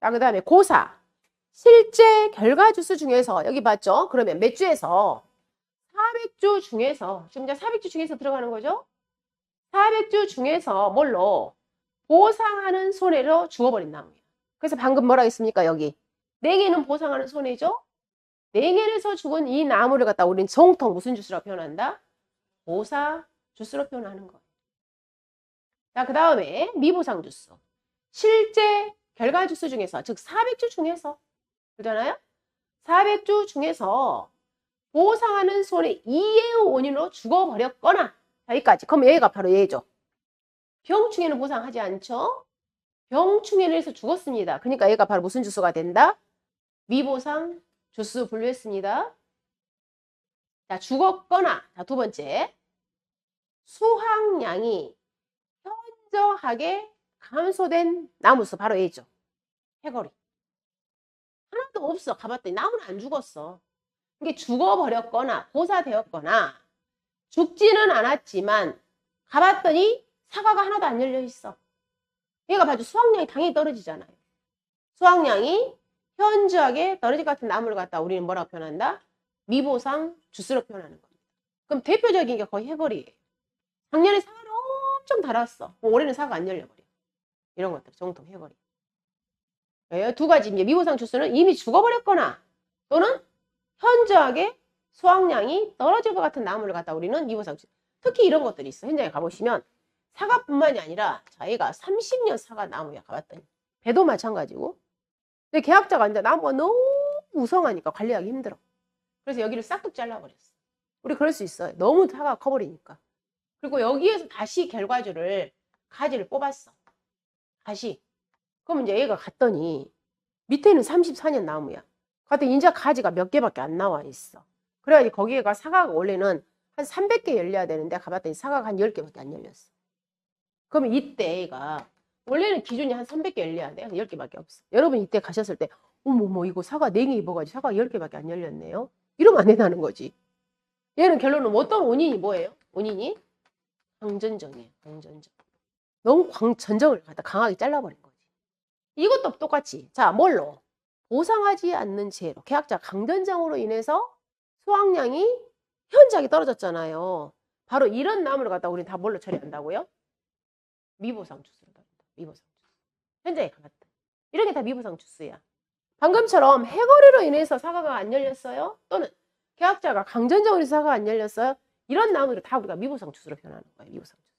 자, 그 다음에 고사. 실제 결과 주수 중에서 여기 봤죠? 그러면 몇 주에서 400주 중에서 지금 이제 400주 중에서 들어가는 거죠? 400주 중에서 뭘로? 보상하는 손해로 죽어버린 나무예요. 그래서 방금 뭐라 했습니까? 여기 4개는 보상하는 손해죠? 4개에서 죽은 이 나무를 갖다 우리는 정통 무슨 주스라고 표현한다? 보사 주스로 표현하는 거예요. 자, 그 다음에 미보상 주스. 실제 결과 주스 중에서, 즉 400주 중에서, 그러잖아요? 400주 중에서 보상하는 손해 2의 원인으로 죽어버렸거나, 자, 여기까지. 그럼 얘가 바로 얘죠. 병충해는 보상하지 않죠? 병충해를 해서 죽었습니다. 그러니까 얘가 바로 무슨 주스가 된다? 미보상 주스 분류했습니다. 자, 죽었거나, 자, 두 번째. 수확량이 현저하게 감소된 나무수, 바로 얘죠. 해거리. 하나도 없어. 가봤더니 나무는 안 죽었어. 이게 죽어버렸거나 보사되었거나 죽지는 않았지만 가봤더니 사과가 하나도 안 열려 있어. 얘가 봐도 수확량이 당연히 떨어지잖아요. 수확량이 현저하게 떨어질 것 같은 나무를 갖다 우리는 뭐라고 표현한다? 미보상 주스로 표현하는 겁니다. 그럼 대표적인 게 거의 해거리예요. 작년에 사과를 엄청 달았어. 올해는 사과가 안 열려버려. 이런 것들 정통 해거리. 두 가지 이제 미보상 주스는 이미 죽어버렸거나 또는 현저하게 수확량이 떨어질 것 같은 나무를 갖다 우리는 미보상 주스. 특히 이런 것들이 있어. 현장에 가보시면 사과뿐만이 아니라 자기가 30년 사과 나무야. 가봤더니 배도 마찬가지고. 근데 계약자가 이제 나무가 너무 우성하니까 관리하기 힘들어. 그래서 여기를 싹둑 잘라버렸어. 우리 그럴 수 있어요. 너무 사과가 커버리니까. 그리고 여기에서 다시 결과주를 가지를 뽑았어. 다시. 그럼 이제 얘가 갔더니 밑에는 34년 나무야. 갔더니 이제 가지가 몇 개밖에 안 나와 있어. 그래가지고 거기가 사과가 원래는 한 300개 열려야 되는데 가봤더니 사과가 한 10개밖에 안 열렸어. 그러면 이때 얘가 원래는 기준이 한 300개 열려야 돼. 10개밖에 없어. 여러분 이때 가셨을 때 어머 이거 사과 4개 입어가지고 사과 10개밖에 안 열렸네요. 이러면 안 된다는 거지. 얘는 결론은 어떤 원인이 뭐예요? 원인이 광전정이에요. 광전정. 너무 광전정을 갖다 강하게 잘라버린 거지. 이것도 똑같이. 자, 뭘로? 보상하지 않는 채로 계약자 강전정으로 인해서 수확량이 현저하게 떨어졌잖아요. 바로 이런 나무를 갖다 우리는 다 뭘로 처리한다고요? 미보상 주스로 다룬다. 미보상 주스. 현장에 가봤다. 이런 게 다 미보상 주스야. 방금처럼 해거리로 인해서 사과가 안 열렸어요. 또는 계약자가 강전정으로 인해서 사과가 안 열렸어요. 이런 나무를 다 우리가 미보상 주스로 표현하는 거예요. 미보상 주스.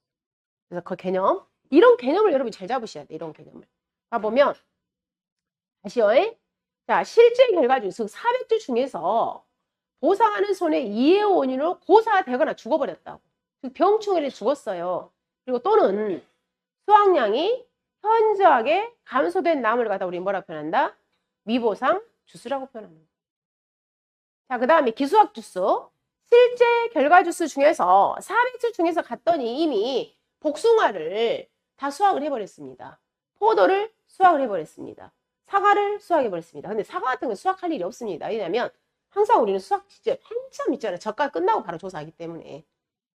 그래서 그 개념, 이런 개념을 여러분이 잘 잡으셔야 돼. 이런 개념을. 봐보면 다시요. 자, 실제 결과주, 즉 400주 중에서 보상하는 손해 2의 원인으로 고사되거나 죽어버렸다고. 즉 병충해를 죽었어요. 그리고 또는 수확량이 현저하게 감소된 나무를 갖다 우리 뭐라고 표현한다? 미보상 주스라고 표현합니다. 자, 그 다음에 기수학 주스. 실제 결과 주스 중에서 400주 중에서 갔더니 이미 복숭아를 다 수확을 해버렸습니다. 포도를 수확을 해버렸습니다. 사과를 수확해버렸습니다. 근데 사과 같은 건 수확할 일이 없습니다. 왜냐하면 항상 우리는 수확 시제 한참 있잖아요. 젓가 끝나고 바로 조사하기 때문에.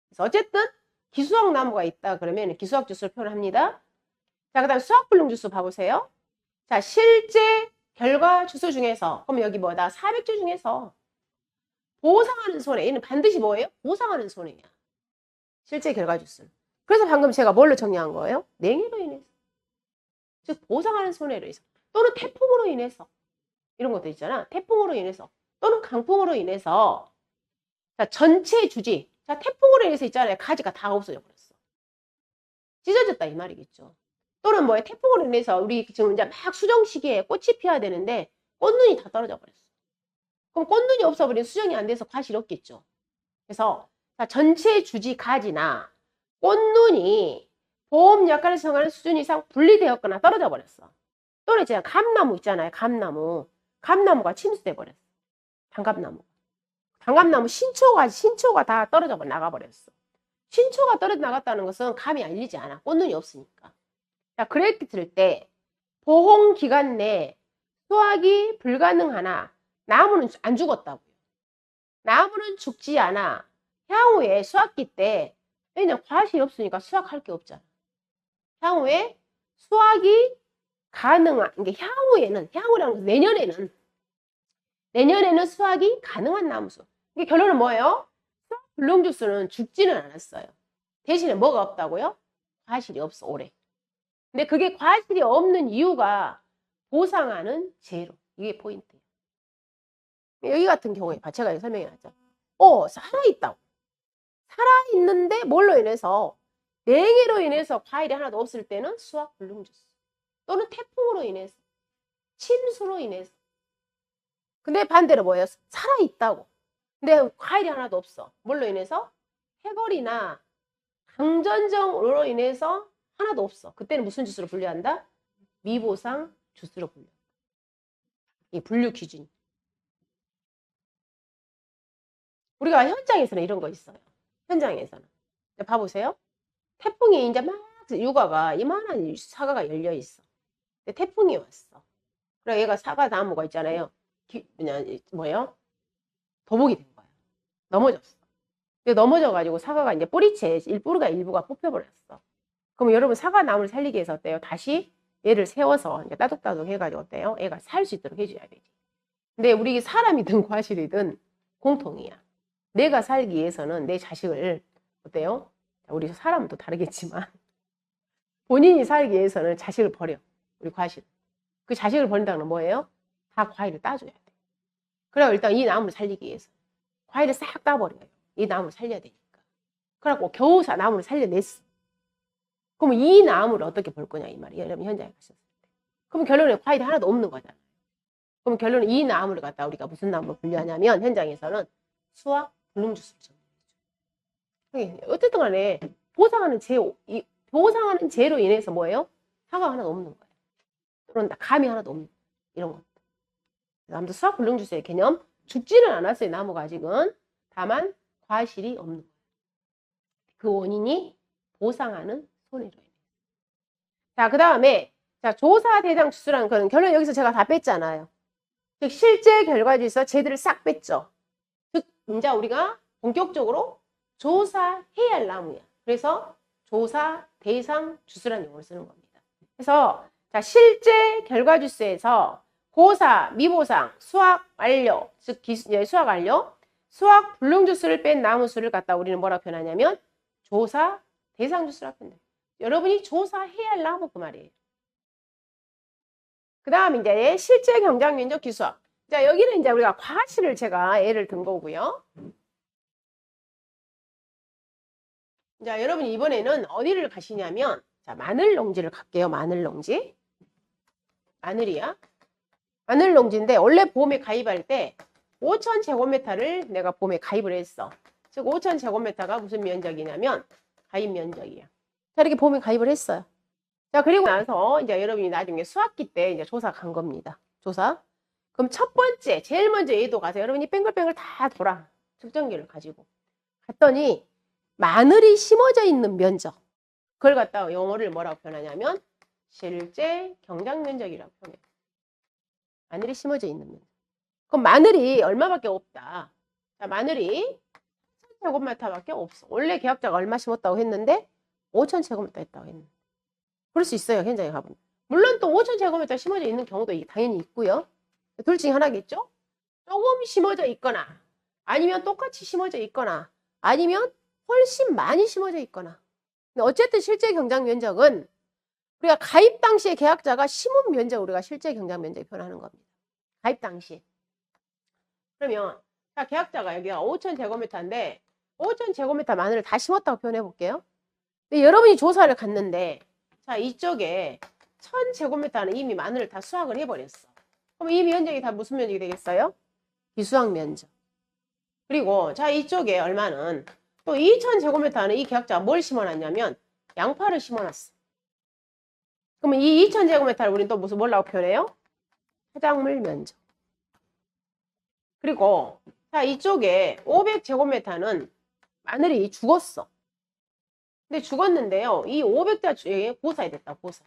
그래서 어쨌든 기수학 나무가 있다 그러면 기수학 주스를 표현합니다. 자, 그 다음 수학불능 주스 봐보세요. 자, 실제 결과 주스 중에서, 그럼 여기 뭐다? 400주 중에서 보상하는 손해. 얘는 반드시 뭐예요? 보상하는 손해야. 실제 결과 주스는. 그래서 방금 제가 뭘로 정리한 거예요? 냉해로 인해서. 즉, 보상하는 손해로 인해서. 또는 태풍으로 인해서. 이런 것도 있잖아. 태풍으로 인해서. 또는 강풍으로 인해서. 자, 전체 주지. 자, 태풍으로 인해서 있잖아요. 가지가 다 없어져 버렸어. 찢어졌다 이 말이겠죠. 또는 뭐예요? 태풍으로 인해서 우리 지금 이제 막 수정 시기에 꽃이 피어야 되는데 꽃눈이 다 떨어져 버렸어. 그럼 꽃눈이 없어버리면 수정이 안 돼서 과실이 없겠죠. 그래서 자, 전체 주지 가지나 꽃눈이 보험 역할을 수행하는 수준 이상 분리되었거나 떨어져 버렸어. 또는 이제 감나무 있잖아요. 감나무. 감나무가 침수돼 버렸어. 단감나무. 단감나무 신초가 다 떨어져 나가버렸어. 신초가 떨어져 나갔다는 것은 감이 알리지 않아. 꽃눈이 없으니까. 자, 그랬을 때 보험 기간 내에 수확이 불가능하나 나무는 안 죽었다고요. 나무는 죽지 않아. 향후에 수확기 때 왜냐면 과실이 없으니까 수확할 게 없잖아. 향후에 수확이 가능한, 이게 향후라는 것은 내년에는 수확이 가능한 나무수. 이게 결론은 뭐예요? 수확 불능주수는 죽지는 않았어요. 대신에 뭐가 없다고요? 과실이 없어, 올해. 근데 그게 과실이 없는 이유가 보상하는 제로. 이게 포인트예요. 여기 같은 경우에 제가 설명해놨죠. 살아있다고. 살아있는데 뭘로 인해서 냉해로 인해서 과일이 하나도 없을 때는 수확 불능주수. 또는 태풍으로 인해서, 침수로 인해서. 근데 반대로 뭐예요? 살아있다고. 근데 과일이 하나도 없어. 뭘로 인해서? 해거리나 강전정으로 인해서 하나도 없어. 그때는 무슨 주스로 분류한다? 미보상 주스로 분류. 이 분류 기준. 우리가 현장에서는 이런 거 있어요. 현장에서는. 봐보세요. 태풍이 이제 막 육아가 이만한 사과가 열려 있어. 근데 태풍이 왔어. 그래 얘가 사과 나무가 있잖아요. 뭐예요? 도복이 된 거야. 넘어졌어. 넘어져가지고 사과가 이제 뿌리채 일부가 뽑혀버렸어. 그럼 여러분 사과 나무를 살리기 위해서 어때요? 다시 얘를 세워서 이제 따독따독 해가지고 어때요? 얘가 살 수 있도록 해줘야 되지. 근데 우리 사람이든 과실이든 공통이야. 내가 살기 위해서는 내 자식을 어때요? 우리 사람은 또 다르겠지만 본인이 살기 위해서는 자식을 버려. 우리 과실. 그 자식을 버린다는 건 뭐예요? 다 과일을 따줘야 돼. 그래야 일단 이 나무를 살리기 위해서 과일을 싹 따버려요. 이 나무를 살려야 되니까. 그래갖고 겨우 나무를 살려냈어. 그럼 이 나무를 어떻게 볼 거냐 이 말이에요. 여러분 현장에 가셨을 때. 그럼 결론에 과일이 하나도 없는 거잖아요. 그럼 결론은 이 나무를 갖다 우리가 무슨 나무로 분류하냐면 현장에서는 수확 불능주수를 정리해줘. 어쨌든 간에 보상하는 제로 인해서 뭐예요? 사과가 하나도 없는 거예요. 그런다 감이 하나도 없는 거예요. 이런 것들. 아무튼 수확 불능주수의 개념 죽지는 않았어요. 나무가 아직은. 다만 과실이 없는 거예요. 그 원인이 보상하는 손해로 인해서. 자, 그 다음에 조사 대상 주수라는 건 결론 여기서 제가 다 뺐잖아요. 즉 실제 결과지에서 쟤들을 싹 뺐죠. 즉 이제 우리가 본격적으로 조사해야 할 나무야. 그래서 조사 대상 주수라는 용어를 쓰는 겁니다. 그래서 실제 결과지수에서 고사, 미보상, 수확 완료, 즉 수확 완료, 수확 불능주수를 뺀 나무수를 갖다 우리는 뭐라고 표현하냐면 조사 대상 주수라고 표현해요. 여러분이 조사해야 할 나무 그 말이에요. 그 다음 이제 실제 경작 면적 기수학. 자, 여기는 이제 우리가 과실을 제가 예를 든 거고요. 자, 여러분 이번에는 어디를 가시냐면 마늘 농지를 갈게요. 마늘 농지. 마늘이야. 마늘 농지인데 원래 보험에 가입할 때 5,000제곱미터를 내가 보험에 가입을 했어. 즉 5,000제곱미터가 무슨 면적이냐면 가입 면적이야. 자, 이렇게 보험에 가입을 했어요. 자, 그리고 나서 이제 여러분이 나중에 수학기 때 이제 조사 간 겁니다. 조사. 그럼 첫 번째, 제일 먼저 얘도 가서 여러분이 뱅글뱅글 다 돌아. 측정기를 가지고. 갔더니 마늘이 심어져 있는 면적. 그걸 갖다가 영어를 뭐라고 표현하냐면 실제 경작 면적이라고 표현해요. 마늘이 심어져 있는 면적. 그럼 마늘이 얼마밖에 없다. 자, 마늘이 1,000제곱미터밖에 없어. 원래 계약자가 얼마 심었다고 했는데 5,000제곱미터 했다고 했는데. 그럴 수 있어요. 현장에 가보면. 물론 또 5,000제곱미터 심어져 있는 경우도 당연히 있고요. 둘 중에 하나겠죠? 조금 심어져 있거나 아니면 똑같이 심어져 있거나 아니면 훨씬 많이 심어져 있거나. 근데 어쨌든 실제 경작 면적은 우리가 가입 당시에 계약자가 심은 면적 우리가 실제 경작 면적에 표현하는 겁니다. 가입 당시. 그러면 계약자가 여기가 5,000제곱미터인데 5,000제곱미터 마늘을 다 심었다고 표현해 볼게요. 근데 여러분이 조사를 갔는데 이쪽에 1,000제곱미터는 이미 마늘을 다 수확을 해버렸어. 그럼 이 면적이 다 무슨 면적이 되겠어요? 비수확 면적. 그리고 이쪽에 얼마는 또 2,000제곱미터는 이 계약자가 뭘 심어놨냐면 양파를 심어놨어. 그러면 이 2,000제곱미터를 우리는 또 뭐라고 표현해요? 화작물 면적. 그리고 이쪽에 500제곱미터는 마늘이 죽었어. 근데 죽었는데요. 이 500자 고사가 됐다. 고사.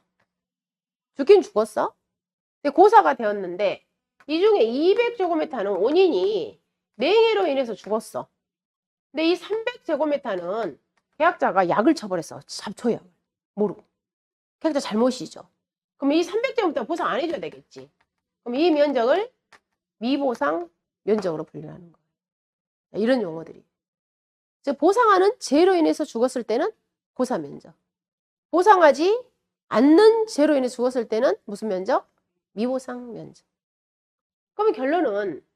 죽긴 죽었어. 근데 고사가 되었는데 이 중에 200제곱미터는 원인이 냉해로 인해서 죽었어. 근데 이 300제곱미터는 계약자가 약을 쳐버렸어. 잡초약. 모르고. 계약자 잘못이죠. 그럼 이 300제곱미터 보상 안 해줘야 되겠지. 그럼 이 면적을 미보상 면적으로 분류하는 거예요. 이런 용어들이. 즉 보상하는 죄로 인해서 죽었을 때는 고사 면적. 보상하지 않는 죄로 인해 죽었을 때는 무슨 면적? 미보상 면적. 그러면 결론은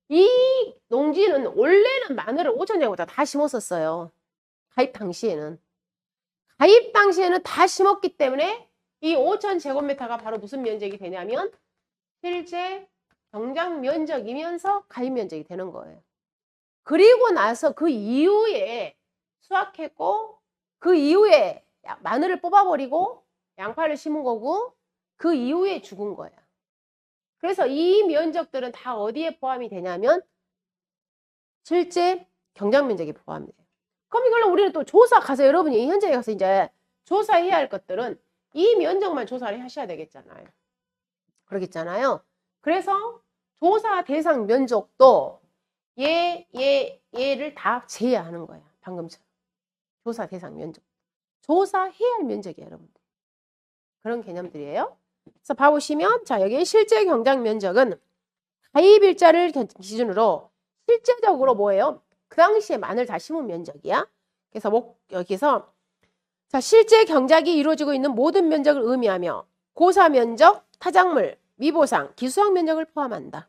이 농지는 원래는 마늘을 5,000제곱미터 다 심었었어요. 가입 당시에는. 가입 당시에는 다 심었기 때문에 이 5,000제곱미터가 바로 무슨 면적이 되냐면 실제 경작 면적이면서 가입 면적이 되는 거예요. 그리고 나서 그 이후에 수확했고 그 이후에 마늘을 뽑아버리고 양파를 심은 거고 그 이후에 죽은 거야. 그래서 이 면적들은 다 어디에 포함이 되냐면 실제 경작 면적에 포함이 돼요. 그럼 이걸로 우리는 또 조사 가서 여러분이 현장에 가서 이제 조사해야 할 것들은 이 면적만 조사를 하셔야 되겠잖아요. 그러겠잖아요. 그래서 조사 대상 면적도 얘를 다 제외하는 거야. 방금처럼. 조사 대상 면적. 조사해야 할 면적이에요, 여러분들. 그런 개념들이에요. 그래서 봐보시면, 자, 여기 실제 경작 면적은 가입일자를 기준으로 실제적으로 뭐예요? 그 당시에 마늘 다 심은 면적이야. 그래서 여기서 자, 실제 경작이 이루어지고 있는 모든 면적을 의미하며 고사 면적, 타작물, 미보상, 기수학 면적을 포함한다.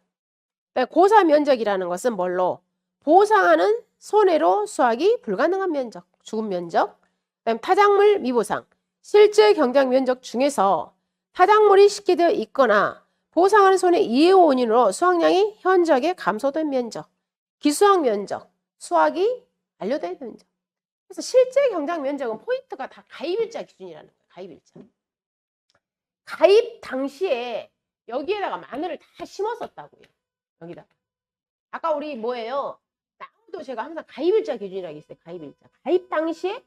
그러니까 고사 면적이라는 것은 뭘로? 보상하는 손해로 수확이 불가능한 면적, 죽은 면적. 그다음 타작물, 미보상, 실제 경작 면적 중에서 타작물이 식기되어 있거나 보상하는 손해 이해 원인으로 수확량이 현저하게 감소된 면적, 기수학 면적, 수확이 완료된 면적. 그래서 실제 경작 면적은 포인트가 다 가입일자 기준이라는 거예요. 가입일자. 가입 당시에 여기에다가 마늘을 다 심었었다고요. 여기다가. 아까 우리 뭐예요? 나무도 제가 항상 가입일자 기준이라고 있어요. 가입일자. 가입 당시에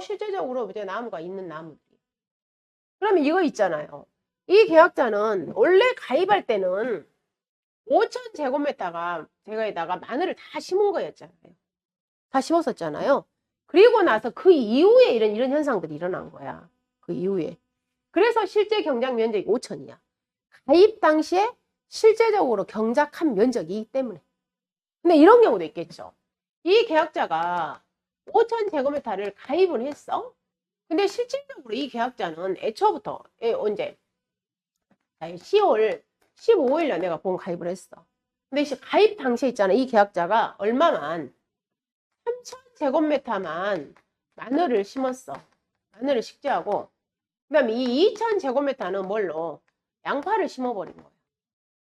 실제적으로 이제 나무가 있는 나무들이. 그러면 이거 있잖아요. 이 계약자는 원래 가입할 때는 5,000제곱미터가 제가에다가 마늘을 다 심은 거였잖아요. 다 심었었잖아요. 그리고 나서 그 이후에 이런 현상들이 일어난 거야. 그 이후에. 그래서 실제 경작 면적이 5,000이야. 가입 당시에 실제적으로 경작한 면적이기 때문에. 근데 이런 경우도 있겠죠. 이 계약자가 5,000제곱미터를 가입을 했어. 근데 실질적으로 이 계약자는 애초부터 언제? 10월 15일 내가 보험 가입을 했어. 근데 가입 당시에 있잖아. 이 계약자가 얼마만 3,000제곱미터만 마늘을 심었어. 마늘을 식재하고 그다음에 이 2,000제곱미터는 뭘로? 양파를 심어버린 거야.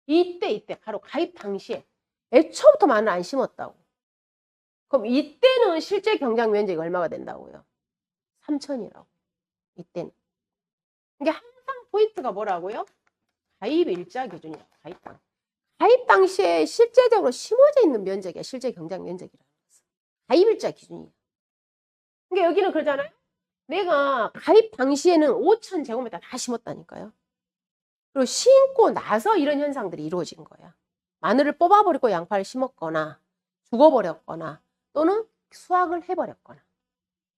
이때 바로 가입 당시에 애초부터 마늘 안 심었다고. 그럼 이때는 실제 경작 면적이 얼마가 된다고요? 3,000이라고. 이때는. 이게 항상 포인트가 뭐라고요? 가입 일자 기준이야. 가입 당. 가입 당시에 실제적으로 심어져 있는 면적이야. 실제 경작 면적이라는 것은. 가입 일자 기준이야. 그러니까 여기는 그러잖아요. 내가 가입 당시에는 5,000제곱미터 다 심었다니까요. 그리고 심고 나서 이런 현상들이 이루어진 거야. 마늘을 뽑아버리고 양파를 심었거나 죽어버렸거나 또는 수확을 해버렸거나.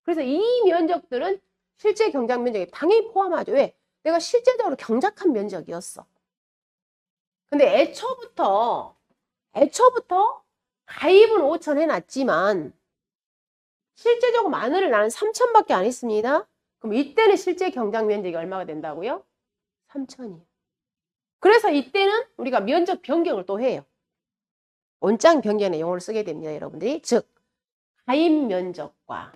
그래서 이 면적들은 실제 경작 면적에 당연히 포함하죠. 왜? 내가 실제적으로 경작한 면적이었어. 근데 애초부터 가입은 5,000 해놨지만 실제적으로 마늘을 나는 3,000밖에 안 했습니다. 그럼 이때는 실제 경작 면적이 얼마가 된다고요? 3,000이에요. 그래서 이때는 우리가 면적 변경을 또 해요. 원장 변경의 용어를 쓰게 됩니다, 여러분들이. 즉, 가입 면적과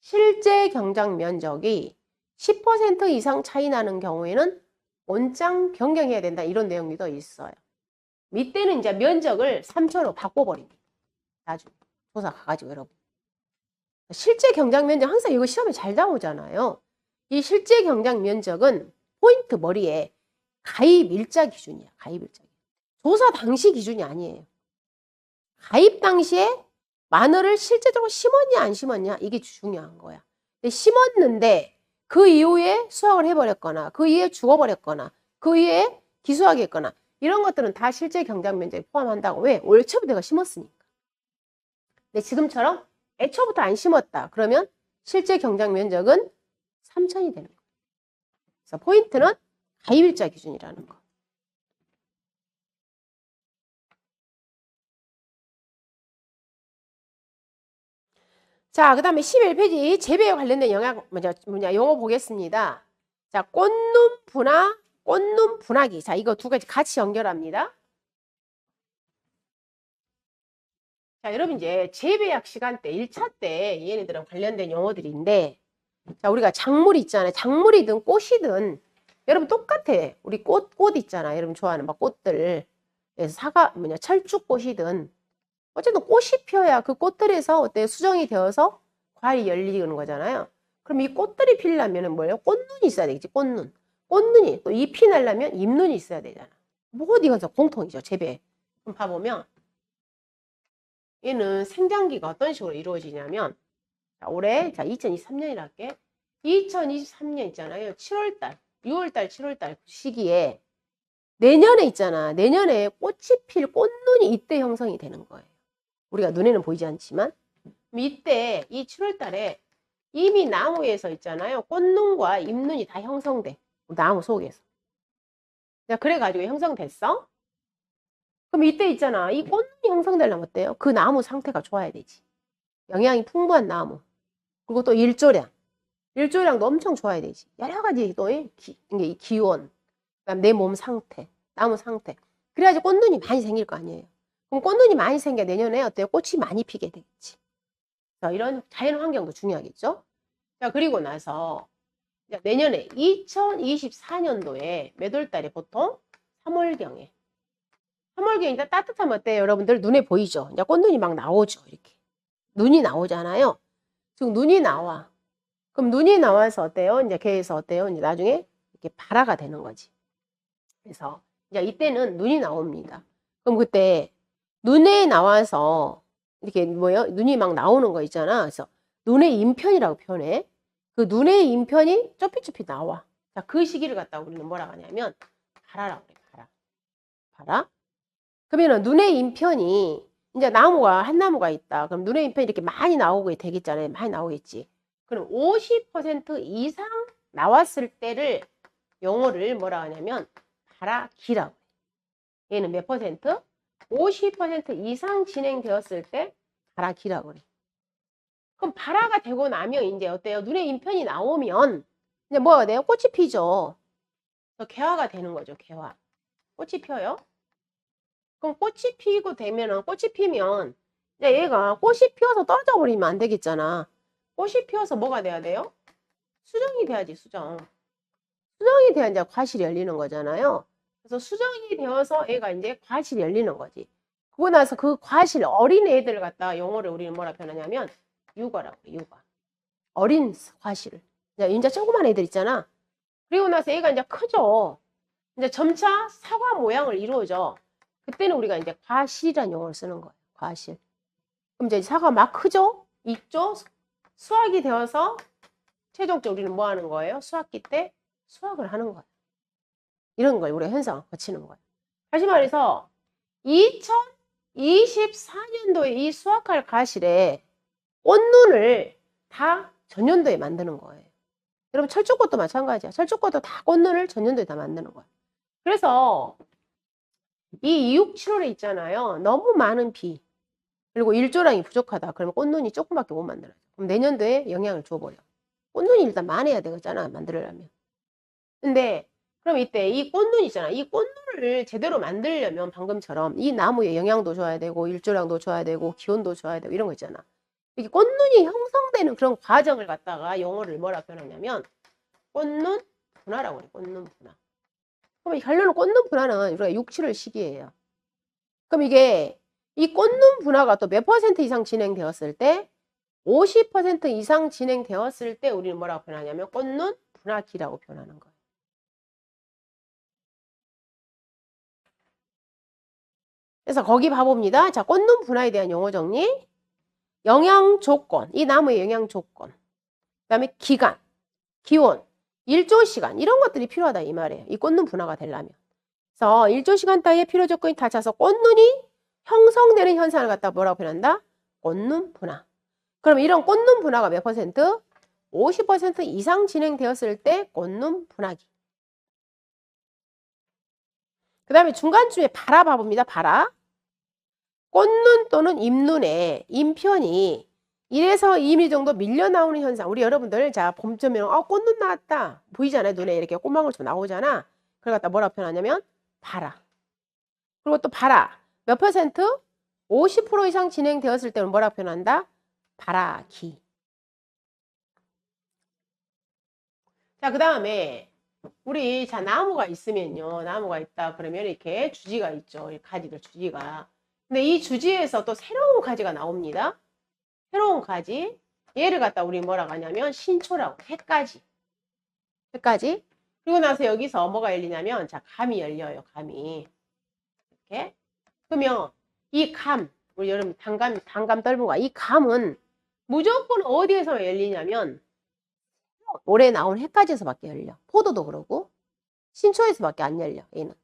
실제 경작 면적이 10% 이상 차이 나는 경우에는 원장 변경해야 된다. 이런 내용이 더 있어요. 이때는 이제 면적을 3,000으로 바꿔버립니다. 나중에 조사 가가지고 여러분. 실제 경작 면적 항상 이거 시험에 잘 나오잖아요. 이 실제 경작 면적은 포인트 머리에 가입 일자 기준이야. 가입 일자. 조사 당시 기준이 아니에요. 가입 당시에 마늘을 실제적으로 심었냐 안 심었냐 이게 중요한 거야. 근데 심었는데 그 이후에 수확을 해버렸거나 그 이후에 죽어버렸거나 그 이후에 기수하겠거나 이런 것들은 다 실제 경작 면적에 포함한다고. 왜? 올초부터 내가 심었으니까. 근데 지금처럼 애초부터 안 심었다. 그러면 실제 경작 면적은 3,000이 되는 거예요. 그래서 포인트는 가입일자 기준이라는 거. 자, 그 다음에 11페이지 재배에 관련된 용어 보겠습니다. 자, 꽃눈 분화, 꽃눈 분화기. 자, 이거 두 가지 같이 연결합니다. 자, 여러분 이제 재배학 시간 때 1차 때 얘네들은 관련된 용어들인데, 자, 우리가 작물이 있잖아요. 작물이든 꽃이든 여러분 똑같아. 우리 꽃 있잖아. 여러분 좋아하는 막 꽃들. 그래서 철쭉꽃이든 어쨌든 꽃이 피어야 그 꽃들에서 어때 수정이 되어서 과일이 열리는 거잖아요. 그럼 이 꽃들이 피려면은 뭐예요? 꽃눈이 있어야 되겠지. 꽃눈. 꽃눈이 또 잎이 나려면 잎눈이 있어야 되잖아. 모두 이건 공통이죠. 재배. 그럼 봐보면 얘는 생장기가 어떤 식으로 이루어지냐면 자, 올해 자 2023년이라 할게. 2023년 있잖아요. 7월달, 6월달, 7월달 그 시기에 내년에 있잖아. 내년에 꽃이 필 꽃눈이 이때 형성이 되는 거예요. 우리가 눈에는 보이지 않지만 이때 이 7월달에 이미 나무에서 있잖아요. 꽃눈과 잎눈이 다 형성돼. 나무 속에서. 자, 그래가지고 형성됐어. 그럼 이때 있잖아. 이 꽃눈이 형성되려면 어때요? 그 나무 상태가 좋아야 되지. 영양이 풍부한 나무. 그리고 또 일조량. 일조량도 엄청 좋아야 되지. 여러 가지 또 기온, 그다음 내 몸 상태, 나무 상태. 그래야지 꽃눈이 많이 생길 거 아니에요. 그럼 꽃눈이 많이 생겨 내년에 어때요? 꽃이 많이 피게 되겠지. 자, 이런 자연 환경도 중요하겠죠. 자, 그리고 나서 내년에 2024년도에 몇 월 달에 보통 3월경에. 3월경에 이제 따뜻하면 어때요? 여러분들 눈에 보이죠? 이제 꽃눈이 막 나오죠. 이렇게. 눈이 나오잖아요. 지금 눈이 나와. 그럼 눈이 나와서 어때요? 이제 걔에서 어때요? 이제 나중에 이렇게 발화가 되는 거지. 그래서 이제 이때는 눈이 나옵니다. 그럼 그때 눈에 나와서 이렇게 뭐예요? 눈이 막 나오는 거 있잖아. 그래서 눈의 인편이라고 표현해. 그 눈의 인편이 좁히좁히 나와. 자, 그 시기를 갖다가 우리는 뭐라고 하냐면 발화라고 그래. 발화. 그러면은 눈의 인편이 이제 한 나무가 있다. 그럼 눈의 인편이 이렇게 많이 나오게 되겠잖아요. 많이 나오겠지. 그럼 50% 이상 나왔을 때를 영어를 뭐라 하냐면 발화기라고 해. 얘는 몇 퍼센트? 50% 이상 진행되었을 때 발화기라고 그래. 그럼 발화가 되고 나면 이제 어때요? 눈에 인편이 나오면 이제 뭐가 돼요? 꽃이 피죠. 개화가 되는 거죠. 개화. 꽃이 펴요. 그럼 꽃이 피고 되면은 꽃이 피면 이제 얘가 꽃이 피어서 떨어져 버리면 안 되겠잖아. 꽃이 피어서 뭐가 돼야 돼요? 수정이 돼야지, 수정. 수정이 돼야 이제 과실이 열리는 거잖아요. 그래서 수정이 되어서 애가 이제 과실이 열리는 거지. 그러고 나서 그 과실, 어린 애들 갖다 영어를 우리는 뭐라 표현하냐면 육아라고 해, 육아. 어린 과실. 이제 조그만 애들 있잖아. 그리고 나서 애가 이제 크죠. 이제 점차 사과 모양을 이루어져. 그때는 우리가 이제 과실이라는 용어를 쓰는 거예요. 과실. 그럼 이제 사과 막 크죠? 익죠? 수확이 되어서 최종적으로 우리는 뭐 하는 거예요? 수확기 때 수확을 하는 거예요. 이런 걸 우리가 현상을 거치는 거예요. 다시 말해서 2024년도에 이 수확할 과실에 꽃눈을 다 전년도에 만드는 거예요. 여러분 철쭉꽃도 마찬가지야. 철쭉꽃도 다 꽃눈을 전년도에 다 만드는 거예요. 그래서 이 2, 6, 7월에 있잖아요. 너무 많은 비 그리고 일조량이 부족하다. 그러면 꽃눈이 조금밖에 못 만들어요. 그럼 내년도에 영향을 줘버려. 꽃눈이 일단 많아야 되잖아. 만들려면. 근데 그럼 이때 이 꽃눈 있잖아. 이 꽃눈을 제대로 만들려면 방금처럼 이 나무에 영양도 줘야 되고 일조량도 줘야 되고 기온도 줘야 되고 이런 거 있잖아. 이게 꽃눈이 형성되는 그런 과정을 갖다가 영어를 뭐라 표현하냐면 꽃눈 분화라고 그래. 꽃눈 분화. 그럼 결론은 꽃눈 분화는 우리가 6, 7월 시기예요. 그럼 이게 이 꽃눈 분화가 또 몇 퍼센트 이상 진행되었을 때 50% 이상 진행되었을 때 우리는 뭐라고 표현하냐면 꽃눈 분화기라고 표현하는 거예요. 그래서 거기 봐봅니다. 자, 꽃눈 분화에 대한 용어 정리. 영양 조건, 이 나무의 영양 조건. 그 다음에 기간, 기온, 일조 시간 이런 것들이 필요하다 이 말이에요. 이 꽃눈 분화가 되려면. 그래서 일조 시간 따위의 필요 조건이 닫혀서 꽃눈이 형성되는 현상을 갖다 뭐라고 표현한다? 꽃눈 분화. 그럼 이런 꽃눈 분화가 몇 퍼센트? 50% 이상 진행되었을 때 꽃눈 분화기. 그 다음에 중간쯤에 발아 봐봅니다. 발아. 꽃눈 또는 잎눈에 잎편이 1에서 2mm 정도 밀려 나오는 현상. 우리 여러분들 자 봄쯤이면 꽃눈 나왔다. 보이잖아요. 눈에 이렇게 꽃망울 좀 나오잖아. 그걸 갖다 뭐라고 표현하냐면 발아. 그리고 또 발아. 몇 퍼센트? 50% 이상 진행되었을 때는 뭐라고 표현한다? 발아기. 자, 그 다음에 우리 자 나무가 있으면요. 나무가 있다 그러면 이렇게 주지가 있죠. 이 가지들 주지가. 근데 이 주지에서 또 새로운 가지가 나옵니다. 새로운 가지. 얘를 갖다 우리 뭐라고 하냐면 신초라고. 해가지. 해가지. 그리고 나서 여기서 뭐가 열리냐면 자 감이 열려요. 감이. 이렇게. 그러면 이 감, 우리 여러분 단감 떫은과 이 감은 무조건 어디에서 열리냐면 올해 나온 해까지에서밖에 열려. 포도도 그러고 신초에서밖에 안 열려. 얘는.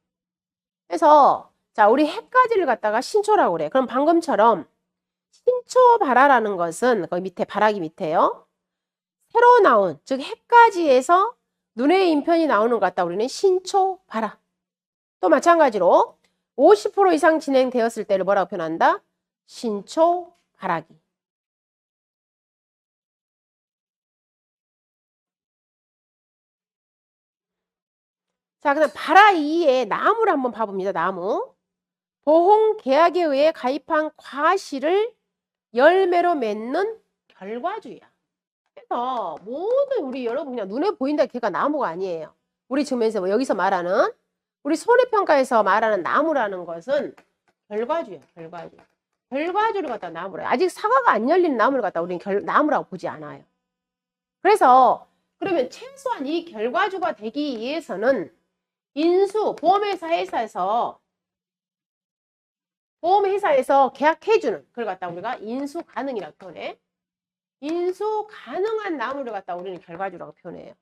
그래서 자 우리 해까지를 갖다가 신초라고 그래. 그럼 방금처럼 신초발아라는 것은 거기 밑에 발아기 밑에요. 새로 나온 즉 해까지에서 눈의 인편이 나오는 것 같다. 우리는 신초발아. 또 마찬가지로 50% 이상 진행되었을 때를 뭐라고 표현한다? 신초발아기. 자, 그다음 발아 이의 나무를 한번 봐봅니다. 나무. 보홍 계약에 의해 가입한 과실을 열매로 맺는 결과주야. 그래서 모든 우리 여러분 그냥 눈에 보인다 걔가 나무가 아니에요. 우리 지금 여기서 말하는 우리 손해평가에서 말하는 나무라는 것은 결과주야. 결과주. 결과주를 갖다 나무라. 아직 사과가 안 열린 나무를 갖다 우리는 나무라고 보지 않아요. 그래서 그러면 최소한 이 결과주가 되기 위해서는 보험회사에서 계약해주는 그걸 갖다 우리가 인수 가능이라고 표현해. 인수 가능한 나무를 갖다 우리는 결과주라고 표현해요.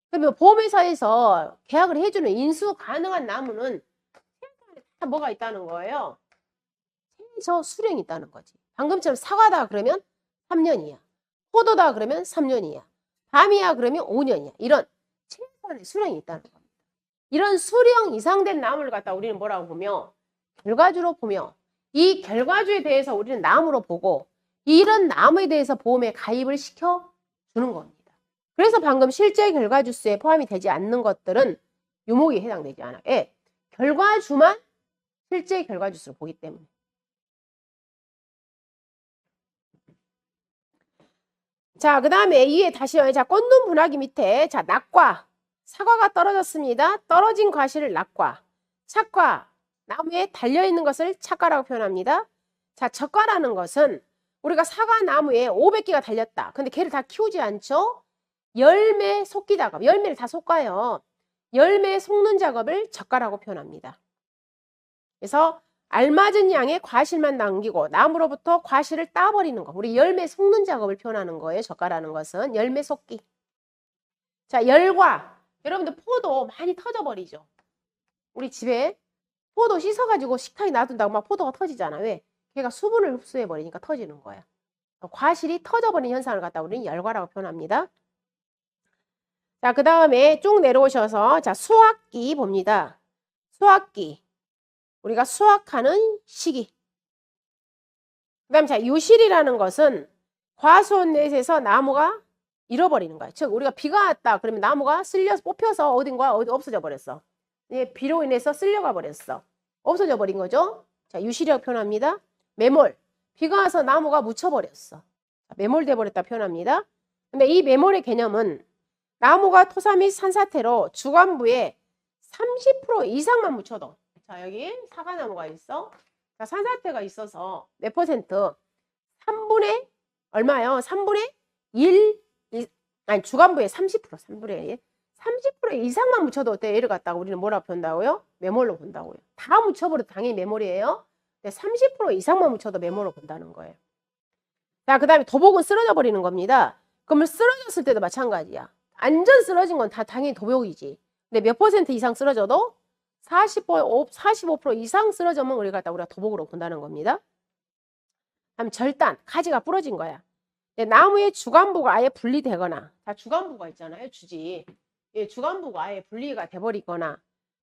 그러면 보험회사에서 계약을 해주는 인수 가능한 나무는 다 뭐가 있다는 거예요? 최저 수령이 있다는 거지. 방금처럼 사과다 그러면 3년이야. 포도다 그러면 3년이야. 밤이야 그러면 5년이야. 이런 최소한의 수령이 있다는 겁니다. 이런 수령 이상 된 나무를 갖다 우리는 뭐라고 보며 결과주로 보며 이 결과주에 대해서 우리는 나무로 보고 이런 나무에 대해서 보험에 가입을 시켜주는 겁니다. 그래서 방금 실제 결과주수에 포함이 되지 않는 것들은 유목에 해당되지 않아요. 예, 결과주만 실제 결과주수를 보기 때문에. 자, 그 다음에 이에 다시요. 자, 꽃눈 분화기 밑에 자 낙과 사과가 떨어졌습니다. 떨어진 과실을 낙과. 착과 나무에 달려있는 것을 착과라고 표현합니다. 자, 적과라는 것은 우리가 사과 나무에 500개가 달렸다. 근데 걔를 다 키우지 않죠? 열매 속기 작업. 열매를 다 솎아요. 열매 속는 작업을 적과라고 표현합니다. 그래서 알맞은 양의 과실만 남기고 나무로부터 과실을 따버리는 거. 우리 열매 속는 작업을 표현하는 거예요. 적과라는 것은 열매 속기. 자, 열과. 여러분들 포도 많이 터져버리죠. 우리 집에 포도 씻어가지고 식탁에 놔둔다고 막 포도가 터지잖아. 왜? 걔가 수분을 흡수해버리니까 터지는 거야. 과실이 터져버리는 현상을 갖다 우리는 열과라고 표현합니다. 자, 그 다음에 쭉 내려오셔서 자 수확기 봅니다. 수확기. 우리가 수확하는 시기. 그 다음 자 유실이라는 것은 과수원넷에서 나무가 잃어버리는 거야. 즉 우리가 비가 왔다 그러면 나무가 쓸려서 뽑혀서 어디 없어져 버렸어. 예, 비로 인해서 쓸려가 버렸어. 없어져 버린 거죠. 자 유실이라고 표현합니다. 매몰. 비가 와서 나무가 묻혀버렸어. 매몰돼 버렸다 표현합니다. 근데 이 매몰의 개념은 나무가 토사 및 산사태로 주관부에 30% 이상만 묻혀도 자 여기 사과나무가 있어. 자 산사태가 있어서 몇 퍼센트? 3분의 얼마요? 3분의 1 아니 주관부에 30% 3분의 1 30% 이상만 묻혀도 어때? 얘를 갖다가 우리는 뭐라고 본다고요? 매몰로 본다고요. 다 묻혀버려도 당연히 매몰이에요. 30% 이상만 묻혀도 매몰로 본다는 거예요. 자, 그 다음에 도복은 쓰러져 버리는 겁니다. 그러면 쓰러졌을 때도 마찬가지야. 완전 쓰러진 건 다 당연히 도복이지. 근데 몇 퍼센트 이상 쓰러져도 45% 이상 쓰러지면 우리가 도복으로 본다는 겁니다. 다음 절단, 가지가 부러진 거야. 나무의 주관부가 아예 분리되거나, 자 주관부가 있잖아요, 주지. 예, 주관부가 아예 분리가 돼버리거나,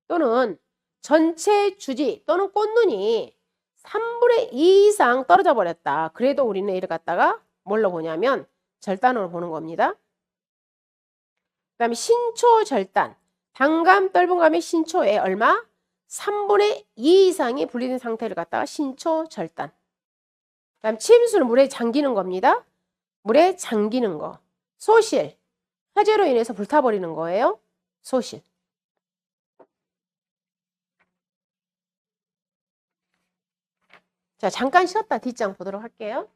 또는 전체 주지 또는 꽃눈이 3분의 2 이상 떨어져 버렸다. 그래도 우리는 이를 갖다가 뭘로 보냐면 절단으로 보는 겁니다. 그 다음에 신초절단. 단감, 떫은감의 신초에 얼마? 3분의 2 이상이 분리된 상태를 갖다가 신초절단. 그 다음 침수는 물에 잠기는 겁니다. 물에 잠기는 거. 소실. 화재로 인해서 불타버리는 거예요. 소실. 자, 잠깐 쉬었다 뒷장 보도록 할게요.